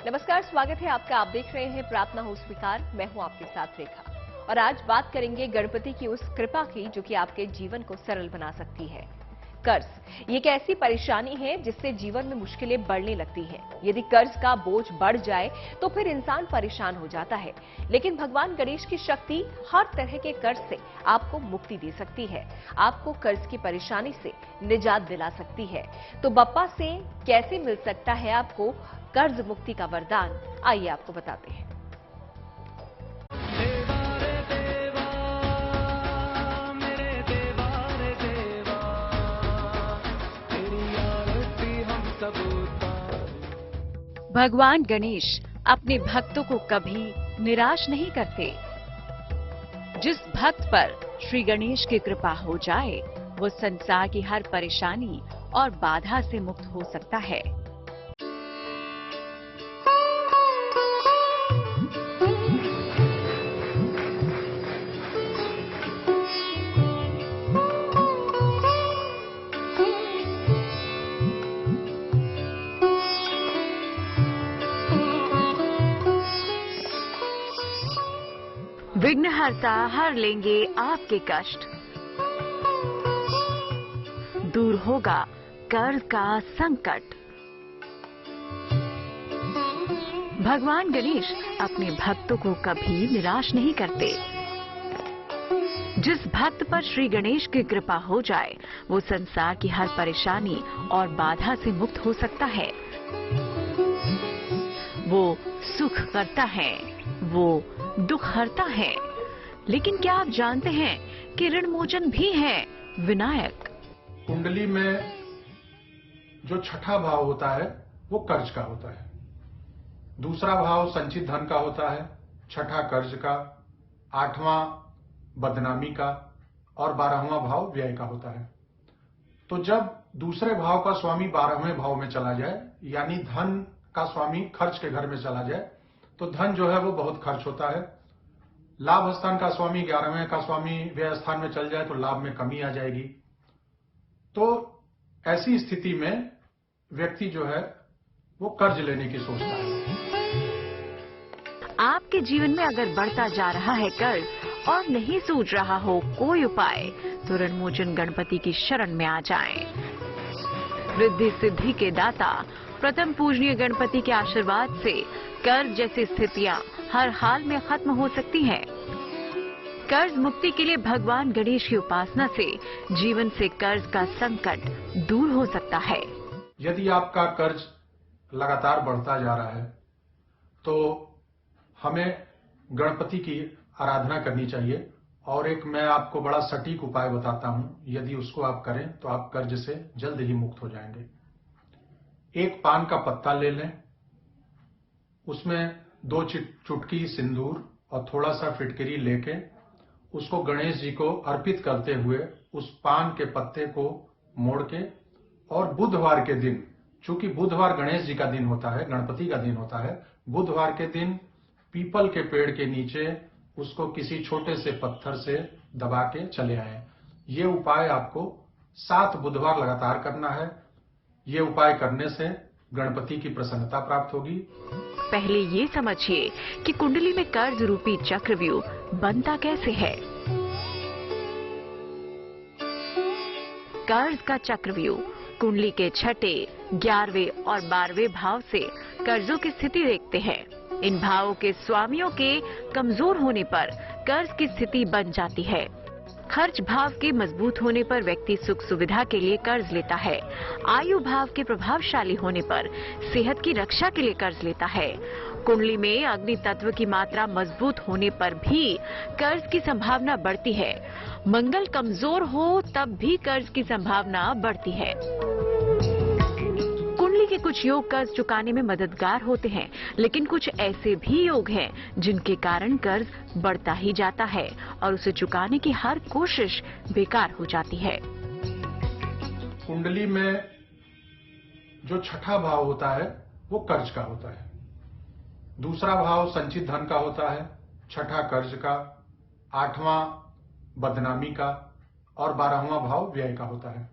नमस्कार, स्वागत है आपका। आप देख रहे हैं प्रार्थना हो स्वीकार। मैं हूं आपके साथ रेखा और आज बात करेंगे गणपति की उस कृपा की जो कि आपके जीवन को सरल बना सकती है। कर्ज ये एक ऐसी परेशानी है जिससे जीवन में मुश्किलें बढ़ने लगती हैं। यदि कर्ज का बोझ बढ़ जाए तो फिर इंसान परेशान हो जाता है, लेकिन भगवान गणेश की शक्ति हर तरह के कर्ज से आपको मुक्ति दे सकती है, आपको कर्ज की परेशानी से निजात दिला सकती है। तो बप्पा से कैसे मिल सकता है आपको कर्ज मुक्ति का वरदान, आइए आपको बताते हैं। भगवान गणेश अपने भक्तों को कभी निराश नहीं करते। जिस भक्त पर श्री गणेश की कृपा हो जाए, वो संसार की हर परेशानी और बाधा से मुक्त हो सकता है। विघ्नहर्ता हर लेंगे आपके कष्ट, दूर होगा कर्ज का संकट। भगवान गणेश अपने भक्तों को कभी निराश नहीं करते। जिस भक्त पर श्री गणेश की कृपा हो जाए, वो संसार की हर परेशानी और बाधा से मुक्त हो सकता है। वो सुख करता है, वो दुख हरता है। लेकिन क्या आप जानते हैं कि ऋण मोचन भी है विनायक। कुंडली में जो छठा भाव होता है वो कर्ज का होता है, दूसरा भाव संचित धन का होता है, छठा कर्ज का, आठवां बदनामी का और 12वां भाव व्यय का होता है। तो जब दूसरे भाव का स्वामी 12वें भाव में चला जाए, यानी धन का स्वामी खर्च के घर में चला जाए, तो धन जो है वो बहुत खर्च होता है। लाभ स्थान का स्वामी 11वें का स्वामी व्यय स्थान में चल जाए तो लाभ में कमी आ जाएगी। तो ऐसी स्थिति में व्यक्ति जो है वो कर्ज लेने की सोचता है। आपके जीवन में अगर बढ़ता जा रहा है कर्ज और नहीं सूझ रहा हो कोई उपाय, तो ऋणमोचन गणपति की शरण में आ जाएं। रिद्धि सिद्धि के दाता प्रथम पूजनीय गणपति के आशीर्वाद से कर्ज जैसी स्थितियां हर हाल में खत्म हो सकती हैं। कर्ज मुक्ति के लिए भगवान गणेश की उपासना से जीवन से कर्ज का संकट दूर हो सकता है। यदि आपका कर्ज लगातार बढ़ता जा रहा है तो हमें गणपति की आराधना करनी चाहिए, और एक मैं आपको बड़ा सटीक उपाय बताता हूं। यदि उसको आप करें तो आप कर्ज से जल्द ही मुक्त हो जाएंगे। एक पान का पत्ता ले लें, उसमें 2 चुटकी सिंदूर और थोड़ा सा फिटकरी लेके उसको गणेश जी को अर्पित करते हुए उस पान के पत्ते को मोड़ के, और बुधवार के दिन, चूंकि बुधवार गणेश जी का दिन होता है, गणपति का दिन होता है, बुधवार के दिन पीपल के पेड़ के नीचे उसको किसी छोटे से पत्थर से दबा के चले आए। ये उपाय आपको 7 बुधवार लगातार करना है। ये उपाय करने से गणपति की प्रसन्नता प्राप्त होगी। पहले ये समझिए कि कुंडली में कर्ज रूपी चक्रव्यूह बनता कैसे है। कर्ज का चक्रव्यूह कुंडली के छठे, 11वें और 12वें भाव से कर्जों की स्थिति देखते हैं। इन भावों के स्वामियों के कमजोर होने पर कर्ज की स्थिति बन जाती है। खर्च भाव के मजबूत होने पर व्यक्ति सुख सुविधा के लिए कर्ज लेता है। आयु भाव के प्रभावशाली होने पर सेहत की रक्षा के लिए कर्ज लेता है। कुंडली में अग्नि तत्व की मात्रा मजबूत होने पर भी कर्ज की संभावना बढ़ती है। मंगल कमजोर हो तब भी कर्ज की संभावना बढ़ती है। कुंडली के कुछ योग कर्ज चुकाने में मददगार होते हैं, लेकिन कुछ ऐसे भी योग हैं जिनके कारण कर्ज बढ़ता ही जाता है और उसे चुकाने की हर कोशिश बेकार हो जाती है। कुंडली में जो छठा भाव होता है वो कर्ज का होता है, दूसरा भाव संचित धन का होता है, छठा कर्ज का, आठवां बदनामी का और 12वां भाव व्यय का होता है।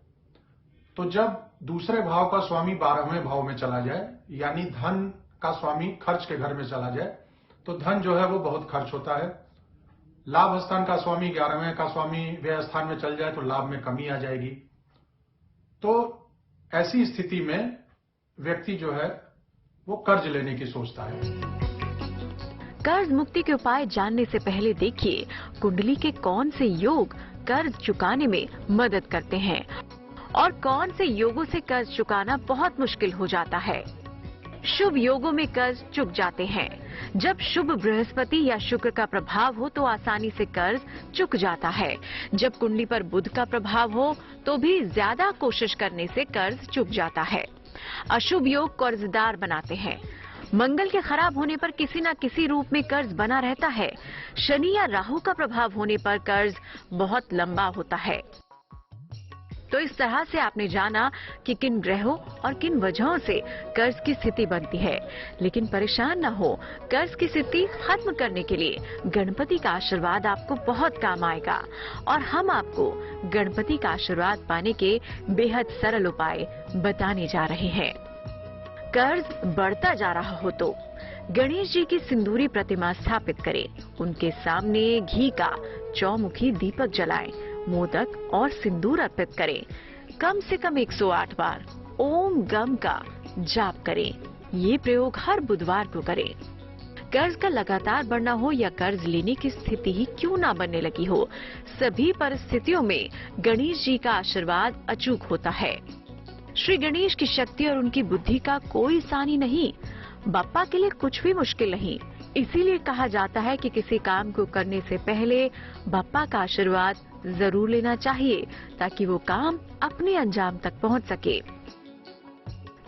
तो जब दूसरे भाव का स्वामी 12वें भाव में चला जाए, यानी धन का स्वामी खर्च के घर में चला जाए तो धन जो है वो बहुत खर्च होता है। लाभ स्थान का स्वामी 11वें का स्वामी व्यय स्थान में चल जाए तो लाभ में कमी आ जाएगी। तो ऐसी स्थिति में व्यक्ति जो है वो कर्ज लेने की सोचता है। कर्ज मुक्ति के उपाय जानने से पहले देखिए कुंडली के कौन से योग कर्ज चुकाने में मदद करते हैं और कौन से योगों से कर्ज चुकाना बहुत मुश्किल हो जाता है। शुभ योगों में कर्ज चुक जाते हैं। जब शुभ बृहस्पति या शुक्र का प्रभाव हो तो आसानी से कर्ज चुक जाता है। जब कुंडली पर बुध का प्रभाव हो तो भी ज्यादा कोशिश करने से कर्ज चुक जाता है। अशुभ योग कर्जदार बनाते हैं। मंगल के खराब होने पर किसी न किसी रूप में कर्ज बना रहता है। शनि या राहु का प्रभाव होने पर कर्ज बहुत लंबा होता है। तो इस तरह से आपने जाना कि किन ग्रहों और किन वजहों से कर्ज की स्थिति बनती है। लेकिन परेशान न हो, कर्ज की स्थिति खत्म करने के लिए गणपति का आशीर्वाद आपको बहुत काम आएगा और हम आपको गणपति का आशीर्वाद पाने के बेहद सरल उपाय बताने जा रहे हैं। कर्ज बढ़ता जा रहा हो तो गणेश जी की सिंदूरी प्रतिमा स्थापित करें। उनके सामने घी का चौमुखी दीपक जलाएं, मोदक और सिंदूर अर्पित करें। कम से कम 108 बार ओम गम का जाप करें। ये प्रयोग हर बुधवार को करें। कर्ज का लगातार बढ़ना हो या कर्ज लेने की स्थिति ही क्यों ना बनने लगी हो, सभी परिस्थितियों में गणेश जी का आशीर्वाद अचूक होता है। श्री गणेश की शक्ति और उनकी बुद्धि का कोई सानी नहीं। बाप्पा के लिए कुछ भी मुश्किल नहीं। इसीलिए कहा जाता है कि किसी काम को करने से पहले बाप्पा का आशीर्वाद जरूर लेना चाहिए ताकि वो काम अपने अंजाम तक पहुंच सके।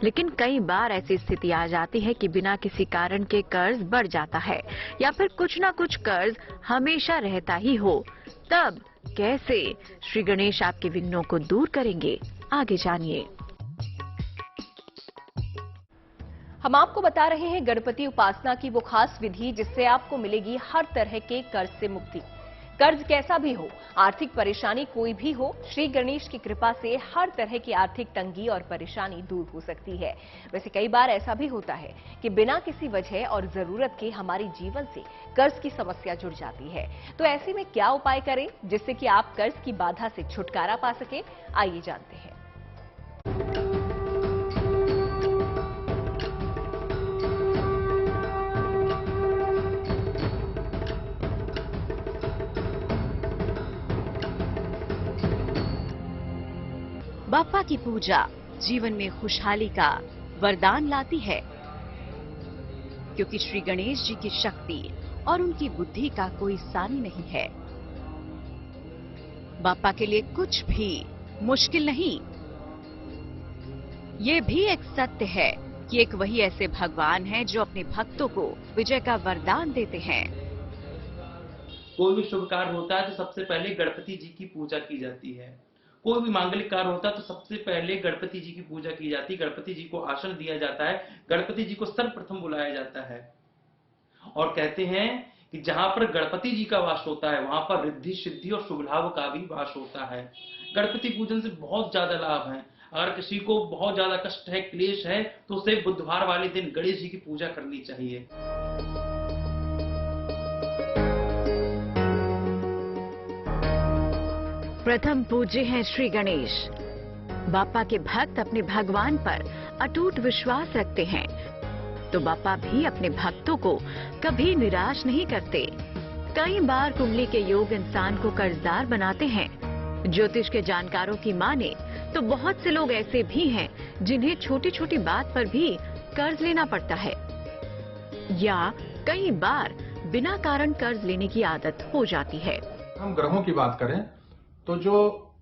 लेकिन कई बार ऐसी स्थिति आ जाती है कि बिना किसी कारण के कर्ज बढ़ जाता है या फिर कुछ ना कुछ कर्ज हमेशा रहता ही हो। तब कैसे श्री गणेश आपके विघ्नों को दूर करेंगे, आगे जानिए। हम आपको बता रहे हैं गणपति उपासना की वो खास विधि जिससे आपको मिलेगी हर तरह के कर्ज से मुक्ति। कर्ज कैसा भी हो, आर्थिक परेशानी कोई भी हो, श्री गणेश की कृपा से हर तरह की आर्थिक तंगी और परेशानी दूर हो सकती है। वैसे कई बार ऐसा भी होता है कि बिना किसी वजह और जरूरत के हमारे जीवन से कर्ज की समस्या जुड़ जाती है। तो ऐसे में क्या उपाय करें जिससे कि आप कर्ज की बाधा से छुटकारा पा सके, आइए जानते हैं। बाप्पा की पूजा जीवन में खुशहाली का वरदान लाती है, क्योंकि श्री गणेश जी की शक्ति और उनकी बुद्धि का कोई सानी नहीं है। बाप्पा के लिए कुछ भी मुश्किल नहीं। ये भी एक सत्य है कि एक वही ऐसे भगवान हैं जो अपने भक्तों को विजय का वरदान देते हैं। कोई भी शुभ कार्य होता है तो सबसे पहले गणपति जी की पूजा की जाती है। कोई भी मांगलिक कार्य होता है तो सबसे पहले गणपति जी की पूजा की जाती है। गणपति जी को आसन दिया जाता है। गणपति जी को सर्वप्रथम बुलाया जाता है और कहते हैं कि जहां पर गणपति जी का वास होता है वहां पर रिद्धि सिद्धि और शुभ लाभ का भी वास होता है। गणपति पूजन से बहुत ज्यादा लाभ है। अगर किसी को बहुत ज्यादा कष्ट है, क्लेश है, तो उसे बुधवार वाले दिन गणेश जी की पूजा करनी चाहिए। प्रथम पूज्य हैं श्री गणेश। बाप्पा के भक्त अपने भगवान पर अटूट विश्वास रखते हैं, तो बाप्पा भी अपने भक्तों को कभी निराश नहीं करते। कई बार कुंडली के योग इंसान को कर्जदार बनाते हैं। ज्योतिष के जानकारों की माने तो बहुत से लोग ऐसे भी हैं जिन्हें छोटी छोटी बात पर भी कर्ज लेना पड़ता है, या कई बार बिना कारण कर्ज लेने की आदत हो जाती है। हम ग्रहों की बात करें तो जो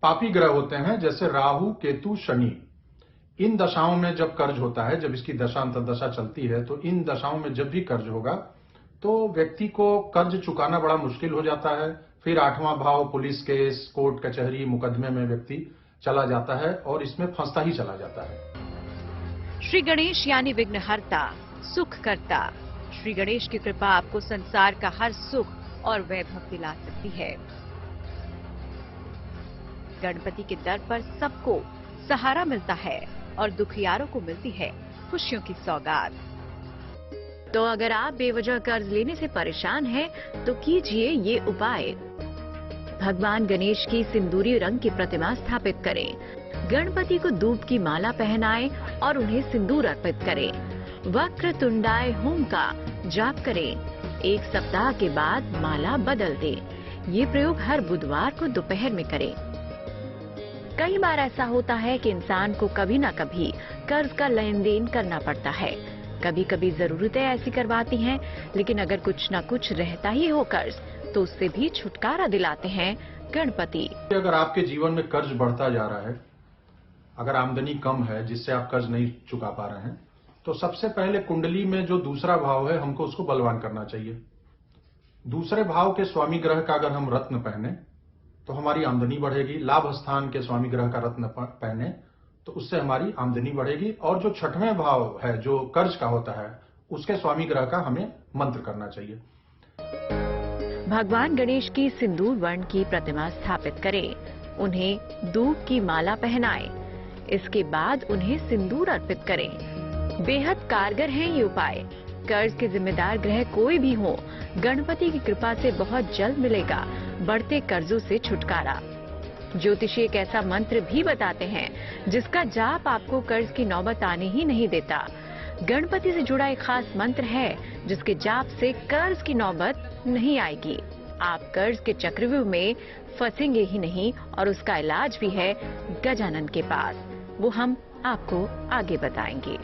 पापी ग्रह होते हैं जैसे राहु, केतु, शनि, इन दशाओं में जब कर्ज होता है, जब इसकी दशा अंतर्दशा चलती है, तो इन दशाओं में जब भी कर्ज होगा तो व्यक्ति को कर्ज चुकाना बड़ा मुश्किल हो जाता है। फिर 8वां भाव पुलिस केस, कोर्ट कचहरी, मुकदमे में व्यक्ति चला जाता है और इसमें फंसता ही चला जाता है। श्री गणेश यानी विघ्नहर्ता, सुख करता। श्री गणेश की कृपा आपको संसार का हर सुख और वैभव दिला सकती है। गणपति के दर पर सबको सहारा मिलता है और दुखियारों को मिलती है खुशियों की सौगात। तो अगर आप बेवजह कर्ज लेने से परेशान हैं, तो कीजिए ये उपाय। भगवान गणेश की सिंदूरी रंग की प्रतिमा स्थापित करें। गणपति को दूब की माला पहनाएं और उन्हें सिंदूर अर्पित करें। वक्रतुंडाय होम का जाप करें। 1 सप्ताह के बाद माला बदल दें। ये प्रयोग हर बुधवार को दोपहर में करें। कई बार ऐसा होता है कि इंसान को कभी न कभी कर्ज का लेन देन करना पड़ता है। कभी कभी जरूरतें ऐसी करवाती हैं, लेकिन अगर कुछ न कुछ रहता ही हो कर्ज, तो उससे भी छुटकारा दिलाते हैं गणपति। अगर आपके जीवन में कर्ज बढ़ता जा रहा है, अगर आमदनी कम है जिससे आप कर्ज नहीं चुका पा रहे हैं, तो सबसे पहले कुंडली में जो दूसरा भाव है, हमको उसको बलवान करना चाहिए। दूसरे भाव के स्वामी ग्रह का अगर हम रत्न पहने तो हमारी आमदनी बढ़ेगी। लाभ स्थान के स्वामी ग्रह का रत्न पहने तो उससे हमारी आमदनी बढ़ेगी। और जो छठवें भाव है जो कर्ज का होता है, उसके स्वामी ग्रह का हमें मंत्र करना चाहिए। भगवान गणेश की सिंदूर वर्ण की प्रतिमा स्थापित करें। उन्हें दूब की माला पहनाएं। इसके बाद उन्हें सिंदूर अर्पित करें। बेहद कारगर है ये उपाय। कर्ज के जिम्मेदार ग्रह कोई भी हो, गणपति की कृपा से बहुत जल्द मिलेगा बढ़ते कर्जों से छुटकारा। ज्योतिषी एक ऐसा मंत्र भी बताते हैं जिसका जाप आपको कर्ज की नौबत आने ही नहीं देता। गणपति से जुड़ा एक खास मंत्र है जिसके जाप से कर्ज की नौबत नहीं आएगी। आप कर्ज के चक्रव्यूह में फंसेंगे ही नहीं, और उसका इलाज भी है गजानन के पास। वो हम आपको आगे बताएंगे।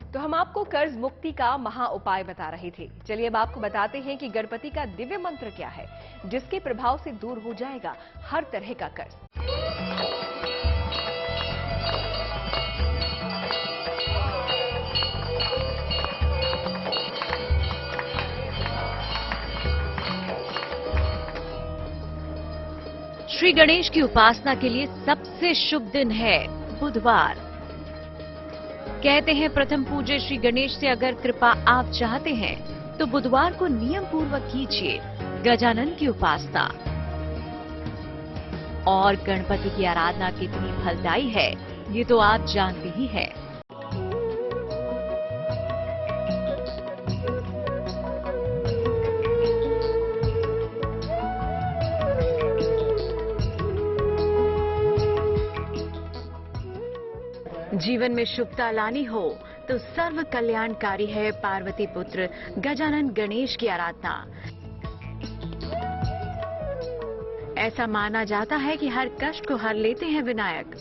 तो हम आपको कर्ज मुक्ति का महा उपाय बता रहे थे। चलिए अब आपको बताते हैं कि गणपति का दिव्य मंत्र क्या है जिसके प्रभाव से दूर हो जाएगा हर तरह का कर्ज। श्री गणेश की उपासना के लिए सबसे शुभ दिन है बुधवार। कहते हैं प्रथम पूज्य श्री गणेश से अगर कृपा आप चाहते हैं तो बुधवार को नियम पूर्वक कीजिए गजानन की उपासना। और गणपति की आराधना कितनी फलदायी है ये तो आप जानते ही हैं। जीवन में शुभता लानी हो तो सर्व कल्याणकारी है पार्वती पुत्र गजानन गणेश की आराधना। ऐसा माना जाता है कि हर कष्ट को हर लेते हैं विनायक,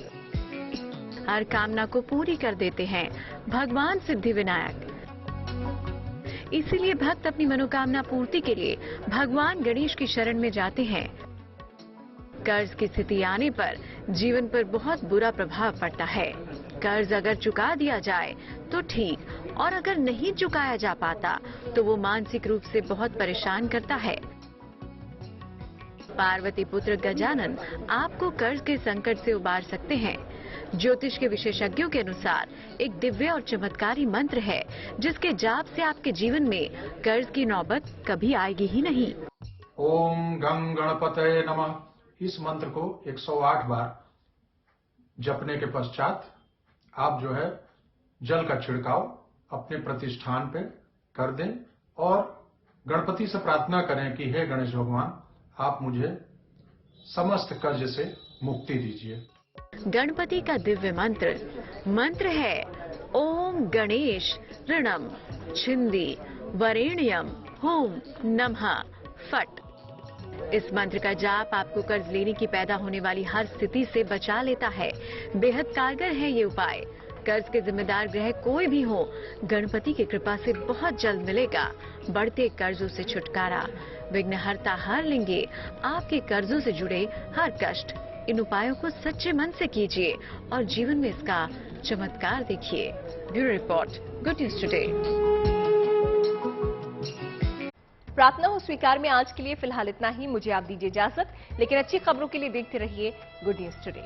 हर कामना को पूरी कर देते हैं भगवान सिद्धि विनायक। इसीलिए भक्त अपनी मनोकामना पूर्ति के लिए भगवान गणेश की शरण में जाते हैं। कर्ज की स्थिति आने पर जीवन पर बहुत बुरा प्रभाव पड़ता है। कर्ज अगर चुका दिया जाए तो ठीक, और अगर नहीं चुकाया जा पाता तो वो मानसिक रूप से बहुत परेशान करता है। पार्वती पुत्र गजानन आपको कर्ज के संकट से उबार सकते हैं। ज्योतिष के विशेषज्ञों के अनुसार एक दिव्य और चमत्कारी मंत्र है जिसके जाप से आपके जीवन में कर्ज की नौबत कभी आएगी ही नहीं। ओम गं गणपतये नमः। इस मंत्र को 108 बार जपने के पश्चात आप जो है जल का छिड़काव अपने प्रतिष्ठान पे कर दें और गणपति से प्रार्थना करें कि हे गणेश भगवान, आप मुझे समस्त कर्ज से मुक्ति दीजिए। गणपति का दिव्य मंत्र है ओम गणेश ऋणम छिंदी वरेण्यम होम नमः फट। इस मंत्र का जाप आपको कर्ज लेने की पैदा होने वाली हर स्थिति से बचा लेता है। बेहद कारगर है ये उपाय। कर्ज के जिम्मेदार ग्रह कोई भी हो, गणपति की कृपा से बहुत जल्द मिलेगा बढ़ते कर्जों से छुटकारा। विघ्नहर्ता हर लेंगे आपके कर्जों से जुड़े हर कष्ट। इन उपायों को सच्चे मन से कीजिए और जीवन में इसका चमत्कार देखिए। Bureau report, good news today. प्रार्थना हो स्वीकार में आज के लिए फिलहाल इतना ही। मुझे आप दीजिए इजाजत, लेकिन अच्छी खबरों के लिए देखते रहिए गुड न्यूज टुडे।